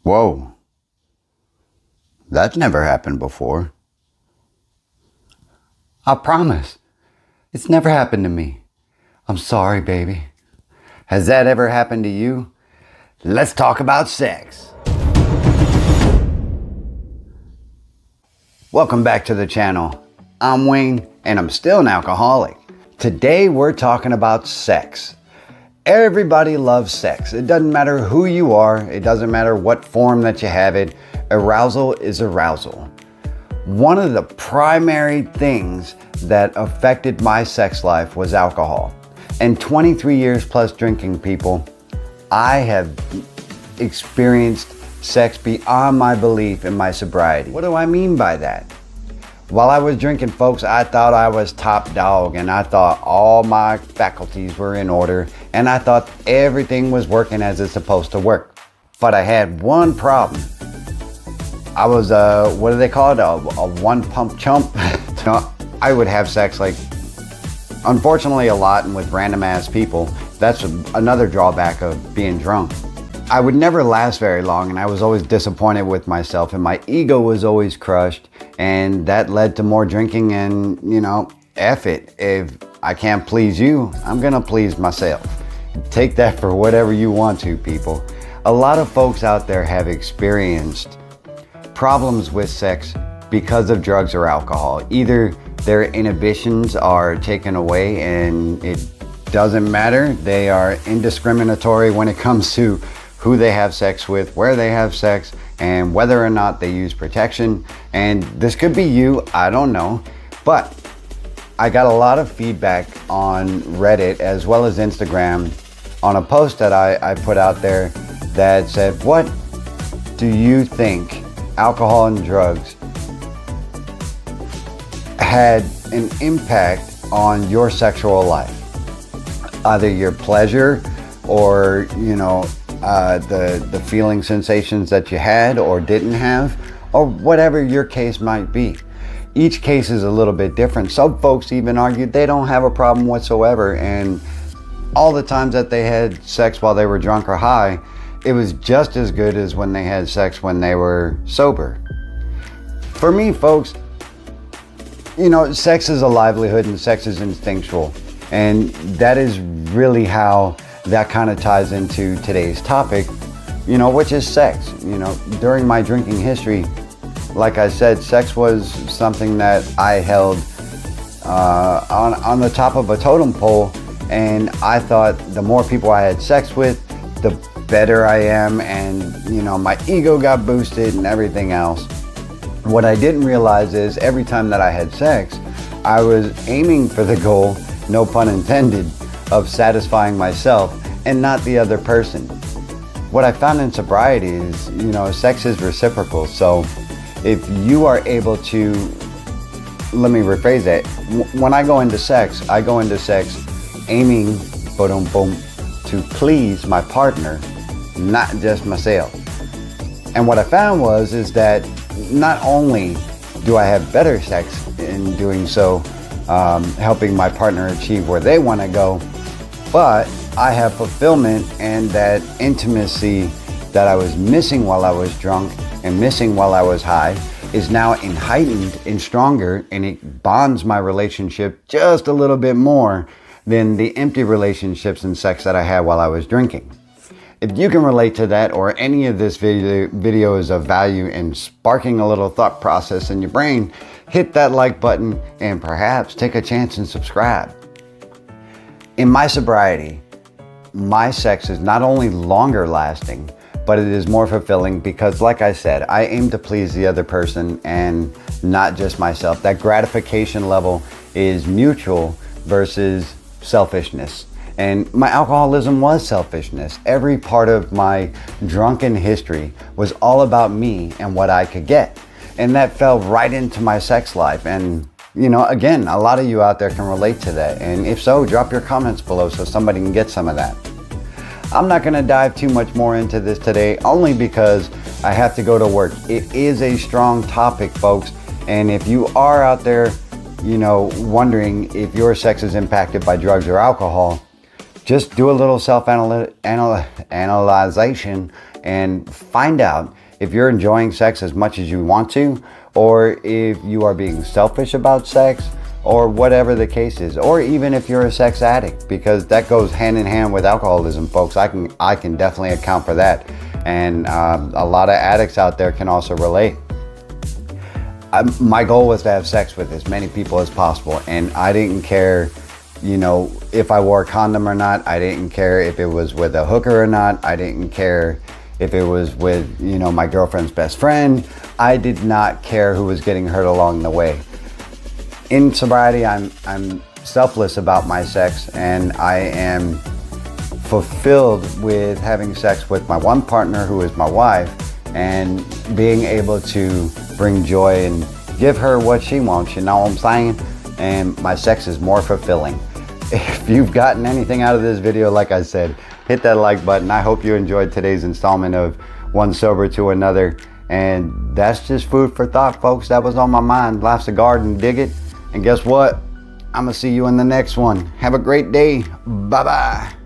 Whoa, that's never happened before. I promise, it's never happened to me. I'm sorry, baby. Has that ever happened to you? Let's talk about sex. Welcome back to the channel. I'm Wayne, and I'm still an alcoholic. Today we're talking about sex. Everybody loves sex. It doesn't matter who you are. It doesn't matter what form that you have it. Arousal is arousal. One of the primary things that affected my sex life was alcohol. And 23 years plus drinking, people, I have experienced sex beyond my belief in my sobriety. What do I mean by that? While I was drinking, folks, I thought I was top dog, and I thought all my faculties were in order, and I thought everything was working as it's supposed to work. But I had one problem. I was what do they call it? A one pump chump. I would have sex unfortunately a lot and with random ass people. That's another drawback of being drunk. I would never last very long, and I was always disappointed with myself, and my ego was always crushed, and that led to more drinking. And F it. If I can't please you, I'm gonna please myself. Take that for whatever you want to, people. A lot of folks out there have experienced problems with sex because of drugs or alcohol. Either their inhibitions are taken away and it doesn't matter. They are indiscriminatory when it comes to who they have sex with, where they have sex, and whether or not they use protection. And this could be you, I don't know. But I got a lot of feedback on Reddit as well as Instagram on a post that I put out there that said, what do you think alcohol and drugs had an impact on your sexual life? Either your pleasure or, the feeling sensations that you had or didn't have, or whatever your case might be. Each case is a little bit different. Some folks even argued they don't have a problem whatsoever, and all the times that they had sex while they were drunk or high, it was just as good as when they had sex when they were sober. For me, folks, sex is a livelihood and sex is instinctual. And that is really how that kind of ties into today's topic, which is sex. During my drinking history, like I said, sex was something that I held on the top of a totem pole. And I thought the more people I had sex with, the better I am. And, my ego got boosted and everything else. What I didn't realize is every time that I had sex, I was aiming for the goal, no pun intended, of satisfying myself and not the other person. What I found in sobriety is, sex is reciprocal. So if you are able to, let me rephrase that. When I go into sex aiming, boom, boom, to please my partner, not just myself. And what I found is that not only do I have better sex in doing so, helping my partner achieve where they want to go, but I have fulfillment, and that intimacy that I was missing while I was drunk and missing while I was high is now heightened and stronger, and it bonds my relationship just a little bit more than the empty relationships and sex that I had while I was drinking. If you can relate to that, or any of this video is of value in sparking a little thought process in your brain, hit that like button and perhaps take a chance and subscribe. In my sobriety, my sex is not only longer lasting, but it is more fulfilling because, like I said, I aim to please the other person and not just myself. That gratification level is mutual versus selfishness. And my alcoholism was selfishness. Every part of my drunken history was all about me and what I could get. And that fell right into my sex life. And, again, a lot of you out there can relate to that. And if so, drop your comments below so somebody can get some of that. I'm not going to dive too much more into this today, only because I have to go to work. It is a strong topic, folks. And if you are out there, wondering if your sex is impacted by drugs or alcohol, just do a little self-analyzation and find out if you're enjoying sex as much as you want to, or if you are being selfish about sex, or whatever the case is, or even if you're a sex addict, because that goes hand in hand with alcoholism, folks. I can definitely account for that, and a lot of addicts out there can also relate. My goal was to have sex with as many people as possible, and I didn't care, if I wore a condom or not. I didn't care if it was with a hooker or not. I didn't care if it was with, my girlfriend's best friend. I did not care who was getting hurt along the way. In sobriety, I'm selfless about my sex, and I am fulfilled with having sex with my one partner, who is my wife, and being able to bring joy and give her what she wants, you know what I'm saying? And my sex is more fulfilling. If you've gotten anything out of this video, like I said, hit that like button. I hope you enjoyed today's installment of One Sober to Another. And that's just food for thought, folks. That was on my mind. Life's a garden, dig it. And guess what? I'm gonna see you in the next one. Have a great day. Bye-bye.